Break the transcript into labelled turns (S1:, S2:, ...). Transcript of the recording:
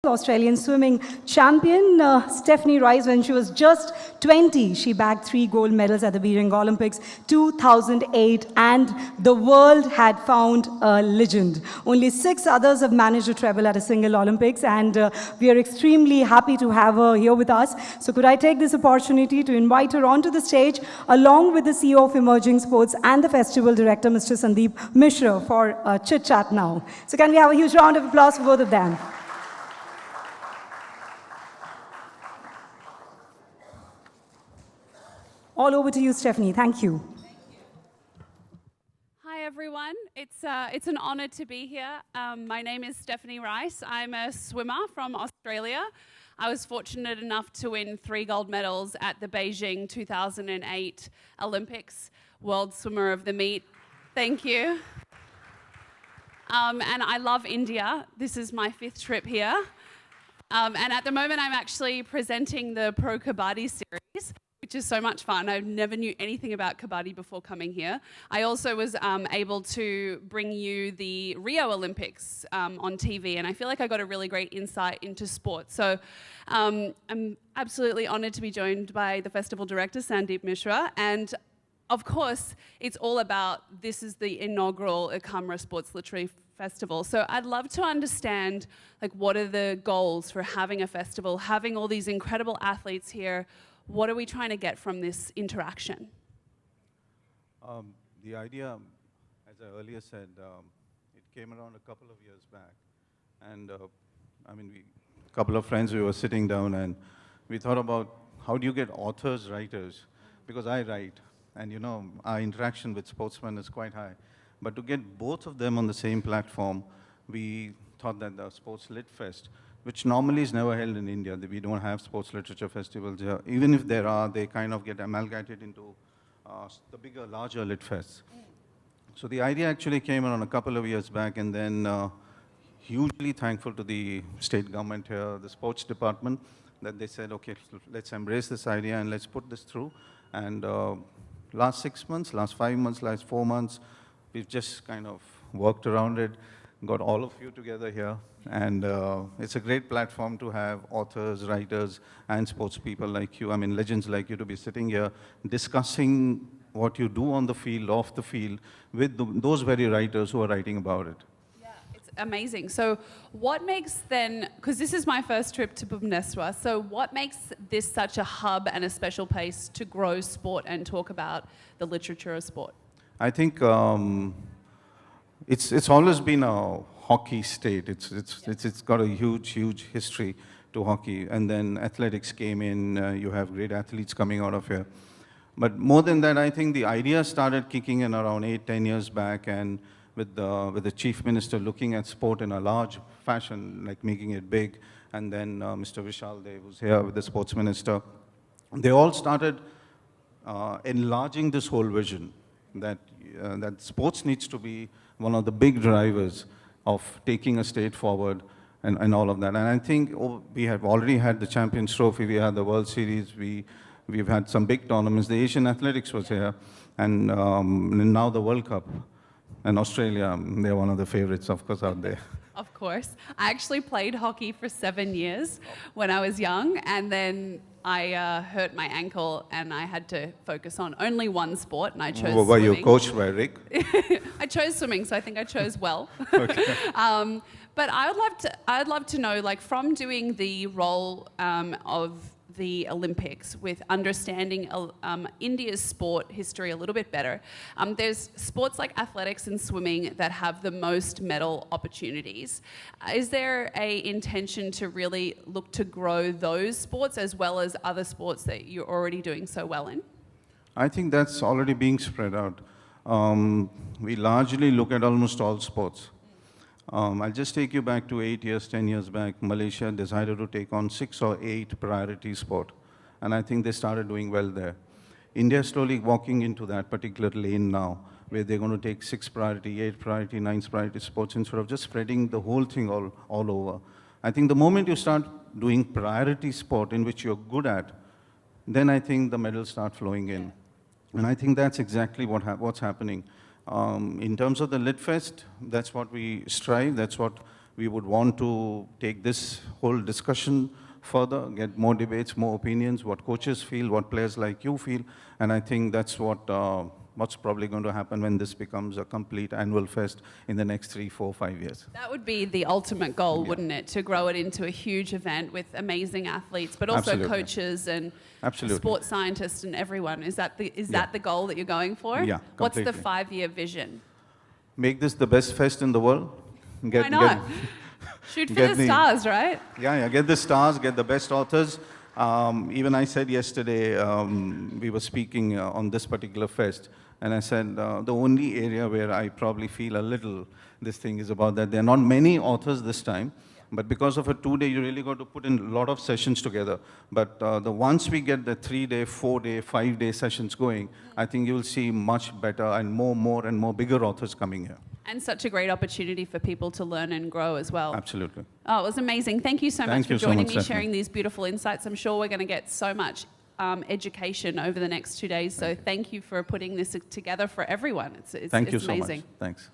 S1: Australian swimming champion, Stephanie Rice, when she was just 20, she bagged 3 gold medals at the Beijing Olympics 2008, and the world had found a legend. Only 6 others have managed to treble at a single Olympics, and we are extremely happy to have her here with us. So could I take this opportunity to invite her onto the stage, along with the CEO of Emerging Sports and the Festival Director, Mr. Sundeep Misra, for a chit-chat now. So can we have a huge round of applause for both of them? All over to you, Stephanie. Thank you.
S2: Hi, everyone. It's an honor to be here. My name is Stephanie Rice. I'm a swimmer from Australia. I was fortunate enough to win 3 gold medals at the Beijing 2008 Olympics, World Swimmer of the Meet. Thank you. And I love India. This is my 5th trip here. And at the moment, I'm actually presenting the Pro Kabaddi series, which is so much fun. I never knew anything about Kabaddi before coming here. I also was able to bring you the Rio Olympics on TV, and I feel like I got a really great insight into sport. So I'm absolutely honored to be joined by the festival director, Sundeep Misra, and of course, it's all about, this is the inaugural Ekamra Sports Literary Festival. So I'd love to understand, like, what are the goals for having a festival, having all these incredible athletes here? What are we trying to get from this interaction?
S3: The idea, as I earlier said, it came around a couple of years back. And I mean, a couple of friends, we were sitting down and we thought about, how do you get authors, writers? Because I write, and you know, our interaction with sportsmen is quite high. But to get both of them on the same platform, we thought that the Sports Lit Fest, which normally is never held in India. We don't have sports literature festivals here. Even if there are, they kind of get amalgamated into the bigger, larger lit fests. So the idea actually came around a couple of years back, and then hugely thankful to the state government here, the sports department, that they said, okay, let's embrace this idea and let's put this through. And last 6 months, last 5 months, last 4 months, we've just kind of worked around it, got all of you together here, and it's a great platform to have authors, writers, and sports people like you, I mean legends like you, to be sitting here discussing what you do on the field, off the field, with those very writers who are writing about it.
S2: Yeah, it's amazing. So what makes then, because this is my first trip to Bhubaneswar, so what makes this such a hub and a special place to grow sport and talk about the literature of sport?
S3: I think it's always been a hockey state. It's got a huge history to hockey. And then athletics came in. You have great athletes coming out of here. But more than that, I think the idea started kicking in around 8-10 years back, and with the chief minister looking at sport in a large fashion, like making it big, and then Mr. Vishal Dev, who's here with the sports minister, they all started enlarging this whole vision that sports needs to be one of the big drivers of taking a state forward and all of that. And I think we have already had the Champions Trophy, we had the World Series, we've had some big tournaments. The Asian Athletics was here, and now the World Cup. And Australia, they're one of the favorites, of course, out there.
S2: Of course. I actually played hockey for 7 years when I was young, and then I hurt my ankle and I had to focus on only one sport, and I chose swimming.
S3: Were you coached by Rick?
S2: I chose swimming, so I think I chose well.
S3: Okay.
S2: But I'd love to know, like, from doing the role of the Olympics with understanding India's sport history a little bit better. There's sports like athletics and swimming that have the most medal opportunities. Is there an intention to really look to grow those sports as well as other sports that you're already doing so well in?
S3: I think that's already being spread out. We largely look at almost all sports. I'll just take you back to 8 years, 10 years back. Malaysia decided to take on 6 or 8 priority sport, and I think they started doing well there. India is slowly walking into that particular lane now, where they're going to take 6 priority, 8 priority, 9 priority sports instead of just spreading the whole thing all over. I think the moment you start doing priority sport in which you're good at, then I think the medals start flowing in. And I think that's exactly what's happening. In terms of the Lit Fest, that's what we strive, that's what we would want to take this whole discussion further, get more debates, more opinions, what coaches feel, what players like you feel, and I think that's what's probably going to happen when this becomes a complete annual fest in the next 3, 4, 5 years.
S2: That would be the ultimate goal,
S3: Yeah.
S2: wouldn't it? To grow it into a huge event with amazing athletes, but also
S3: Absolutely.
S2: coaches and
S3: Absolutely.
S2: sports scientists and everyone. Is that the goal that you're going for?
S3: Yeah,
S2: What's the
S3: completely.
S2: 5-year vision?
S3: Make this the best fest in the world.
S2: Why not? Shoot for
S3: get
S2: the stars, right?
S3: Yeah, get the stars, get the best authors. Even I said yesterday, we were speaking on this particular fest, and I said the only area where I probably feel a little this thing is about that there are not many authors this time, but because of a 2-day, you really got to put in a lot of sessions together. But once we get the 3-day, 4-day, 5-day sessions going, I think you'll see much better and more bigger authors coming here.
S2: And such a great opportunity for people to learn and grow as well.
S3: Absolutely.
S2: Oh, it was amazing. Thank you so much
S3: Thank
S2: for
S3: you so
S2: joining
S3: much,
S2: me,
S3: Stephanie.
S2: sharing these beautiful insights. I'm sure we're going to get so much education over the next 2 days. So thank you for putting this together for everyone. It's
S3: Thank you so
S2: amazing.
S3: much. Thanks.